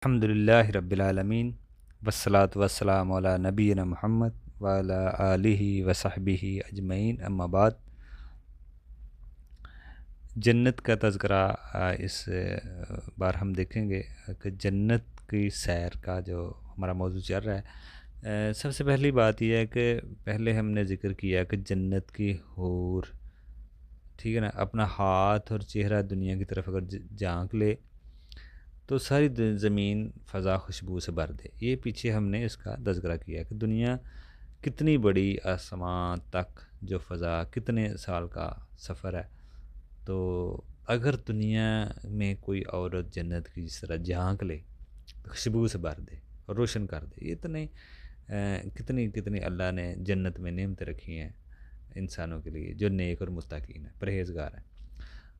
الحمدللہ رب العالمین والصلاة والسلام علی نبینا محمد وعلی آلہ وصحبہ اجمعین، اما بعد۔ جنت کا تذکرہ اس بار ہم دیکھیں گے کہ جنت کی سیر کا جو ہمارا موضوع چل رہا ہے، سب سے پہلی بات یہ ہے کہ پہلے ہم نے ذکر کیا کہ جنت کی حور، ٹھیک ہے نا، اپنا ہاتھ اور چہرہ دنیا کی طرف اگر جھانک لے تو ساری زمین فضا خوشبو سے بھر دے۔ یہ پیچھے ہم نے اس کا تذکرہ کیا کہ دنیا کتنی بڑی، آسمان تک جو فضا کتنے سال کا سفر ہے۔ تو اگر دنیا میں کوئی عورت جنت کی جس طرح جھانک لے، خوشبو سے بھر دے اور روشن کر دے، یہ کتنی اللہ نے جنت میں نعمتیں رکھی ہیں انسانوں کے لیے جو نیک اور متقین ہیں، پرہیزگار ہیں۔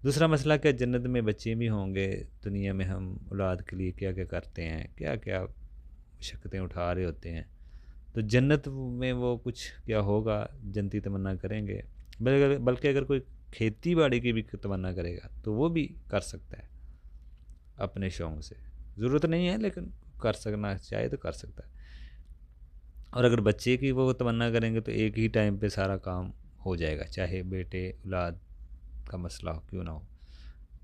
دوسرا مسئلہ کہ جنت میں بچے بھی ہوں گے، دنیا میں ہم اولاد کے لیے کیا کیا کرتے ہیں، کیا کیا مشقتیں اٹھا رہے ہوتے ہیں، تو جنت میں وہ کچھ کیا ہوگا، جنتی تمنا کریں گے۔ بلکہ اگر کوئی کھیتی باڑی کی بھی تمنا کرے گا تو وہ بھی کر سکتا ہے اپنے شوق سے، ضرورت نہیں ہے لیکن کر سکنا چاہے تو کر سکتا ہے۔ اور اگر بچے کی وہ تمنا کریں گے تو ایک ہی ٹائم پہ سارا کام ہو جائے گا، چاہے بیٹے اولاد کا مسئلہ ہو کیوں نہ ہو،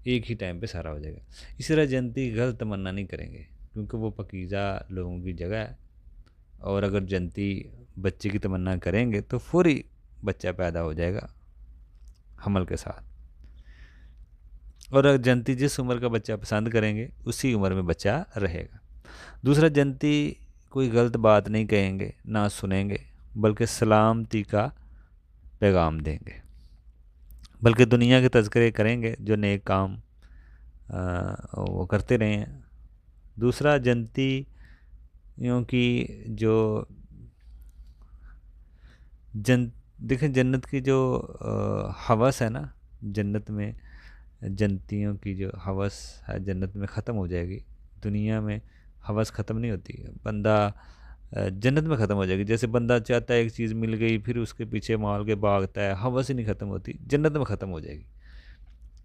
ایک ہی ٹائم پہ سارا ہو جائے گا۔ اسی طرح جنتی غلط تمنا نہیں کریں گے کیونکہ وہ پاکیزہ لوگوں کی جگہ ہے، اور اگر جنتی بچے کی تمنا کریں گے تو فوری بچہ پیدا ہو جائے گا حمل کے ساتھ، اور اگر جنتی جس عمر کا بچہ پسند کریں گے اسی عمر میں بچہ رہے گا۔ دوسرا، جنتی کوئی غلط بات نہیں کہیں گے، نہ سنیں گے، بلکہ سلامتی کا پیغام دیں گے، بلکہ دنیا کے تذکرے کریں گے جو نیک کام وہ کرتے رہے ہیں۔ دوسرا، جنتیوں کی جو دیکھیں جنت کی جو ہوس ہے نا، جنت میں جنتیوں کی جو ہوس ہے جنت میں ختم ہو جائے گی۔ دنیا میں ہوس ختم نہیں ہوتی، بندہ جنت میں ختم ہو جائے گی۔ جیسے بندہ چاہتا ہے ایک چیز مل گئی پھر اس کے پیچھے مال کے بھاگتا ہے، ہوس ہی نہیں ختم ہوتی، جنت میں ختم ہو جائے گی۔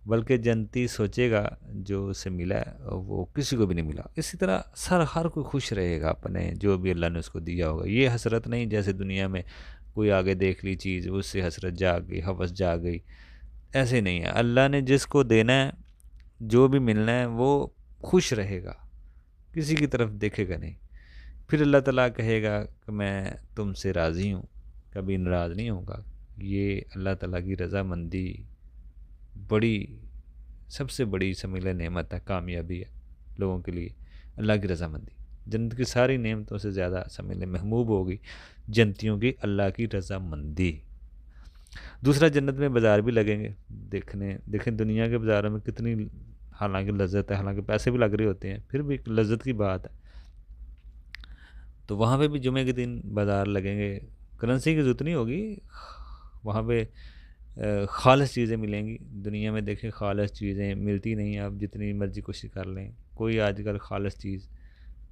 بلکہ جنتی سوچے گا جو اسے ملا ہے وہ کسی کو بھی نہیں ملا۔ اسی طرح ہر کوئی خوش رہے گا اپنے جو بھی اللہ نے اس کو دیا ہوگا۔ یہ حسرت نہیں جیسے دنیا میں کوئی آگے دیکھ لی چیز اس سے حسرت جاگ گئی، ہوس جاگ گئی، ایسے نہیں ہے۔ اللہ نے جس کو دینا ہے، جو بھی ملنا ہے، وہ خوش رہے گا، کسی کی طرف دیکھے گا نہیں۔ پھر اللہ تعالیٰ کہے گا کہ میں تم سے راضی ہوں، کبھی ناراض نہیں ہوں گا۔ یہ اللہ تعالیٰ کی رضامندی بڑی، سب سے بڑی سمیل نعمت ہے، کامیابی ہے لوگوں کے لیے، اللہ کی رضامندی۔ جنت کی ساری نعمتوں سے زیادہ سمیل محبوب ہوگی جنتیوں کی اللہ کی رضامندی۔ دوسرا، جنت میں بازار بھی لگیں گے۔ دیکھیں دنیا کے بازاروں میں کتنی حالانکہ لذت ہے، حالانکہ پیسے بھی لگ رہے ہوتے ہیں، پھر بھی ایک لذت کی بات ہے۔ تو وہاں پہ بھی جمعے کے دن بازار لگیں گے، کرنسی کی ضرورت نہیں ہوگی، وہاں پہ خالص چیزیں ملیں گی۔ دنیا میں دیکھیں خالص چیزیں ملتی نہیں، آپ جتنی مرضی کوشش کر لیں، کوئی آج کل خالص چیز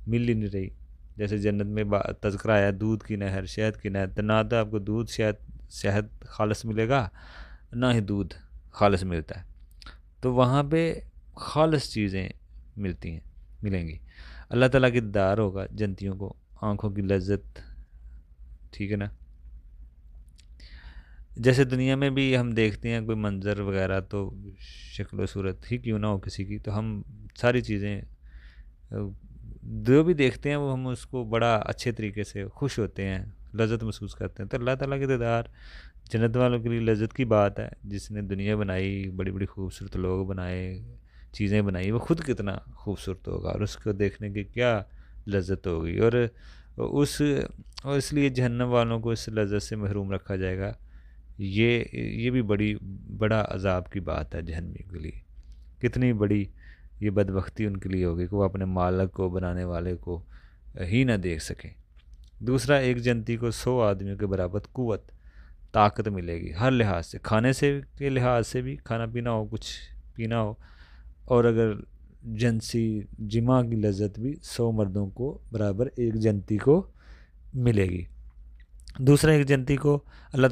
مل ہی نہیں رہی۔ جیسے جنت میں تذکرہ آیا دودھ کی نہر، شہد کی نہر، تو نہ تو آپ کو دودھ شہد خالص ملے گا، نہ ہی دودھ خالص ملتا ہے۔ تو وہاں پہ خالص چیزیں ملیں گی۔ اللہ تعالیٰ کی دیدار ہوگا جنتیوں کو، آنکھوں کی لذت، ٹھیک ہے نا۔ جیسے دنیا میں بھی ہم دیکھتے ہیں کوئی منظر وغیرہ تو شکل و صورت ہی کیوں نہ ہو کسی کی، تو ہم ساری چیزیں جو بھی دیکھتے ہیں وہ ہم اس کو بڑا اچھے طریقے سے خوش ہوتے ہیں، لذت محسوس کرتے ہیں۔ تو اللہ تعالیٰ کی دیدار جنت والوں کے لیے لذت کی بات ہے۔ جس نے دنیا بنائی، بڑی بڑی خوبصورت لوگ بنائے، چیزیں بنائی، وہ خود کتنا خوبصورت ہوگا اور اس کو دیکھنے کی کیا لذت ہوگی، اور اس لیے جہنم والوں کو اس لذت سے محروم رکھا جائے گا۔ یہ بھی بڑا عذاب کی بات ہے جہنمی کے لیے۔ کتنی بڑی یہ بدبختی ان کے لیے ہوگی کہ وہ اپنے مالک کو، بنانے والے کو ہی نہ دیکھ سکیں۔ دوسرا، ایک جنتی کو 100 آدمیوں کے برابر قوت، طاقت ملے گی، ہر لحاظ سے، کھانے سے کے لحاظ سے بھی، کھانا پینا ہو، کچھ پینا ہو، اور اگر جنسی جمع کی لذت بھی 100 مردوں کو برابر ایک جنتی کو ملے گی۔ دوسرا، ایک جنتی کو اللہ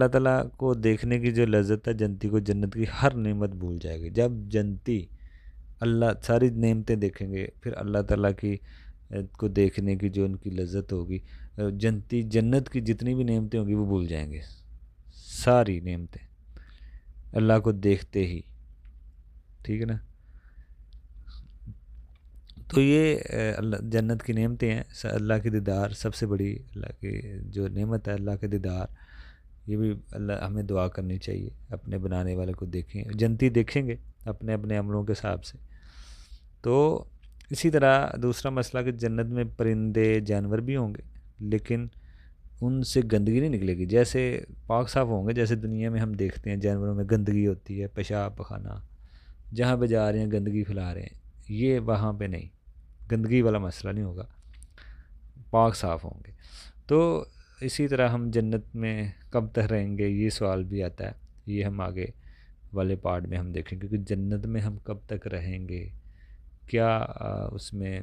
تعالیٰ کو دیکھنے کی جو لذت ہے، جنتی کو جنت کی ہر نعمت بھول جائے گی۔ جب جنتی اللہ ساری نعمتیں دیکھیں گے، پھر اللہ تعالیٰ کی کو دیکھنے کی جو ان کی لذت ہوگی، جنت کی جتنی بھی نعمتیں ہوں گی وہ بھول جائیں گے، ساری نعمتیں اللہ کو دیکھتے ہی، ٹھیک ہے نا؟ تو یہ اللہ جنت کی نعمتیں ہیں، اللہ کے دیدار سب سے بڑی، اللہ کی جو نعمت ہے اللہ کے دیدار، یہ بھی اللہ ہمیں دعا کرنی چاہیے اپنے بنانے والے کو دیکھیں، جنتی دیکھیں گے اپنے اپنے عملوں کے حساب سے۔ تو اسی طرح دوسرا مسئلہ کہ جنت میں پرندے جانور بھی ہوں گے، لیکن ان سے گندگی نہیں نکلے گی، جیسے پاک صاف ہوں گے جیسے دنیا میں ہم دیکھتے ہیں جانوروں میں گندگی ہوتی ہے، پیشاب پخانہ، جہاں پہ جا رہے ہیں گندگی پھیلا رہے ہیں، یہ وہاں پہ نہیں، گندگی والا مسئلہ نہیں ہوگا، پاک صاف ہوں گے۔ تو اسی طرح ہم جنت میں کب تک رہیں گے، یہ سوال بھی آتا ہے، یہ ہم آگے والے پارٹ میں ہم دیکھیں گے کہ جنت میں ہم کب تک رہیں گے، کیا اس میں،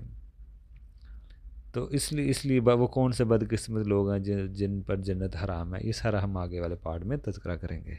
تو اس لیے وہ کون سے بدقسمت لوگ ہیں جن پر جنت حرام ہے، یہ سارا ہم آگے والے پارٹ میں تذکرہ کریں گے۔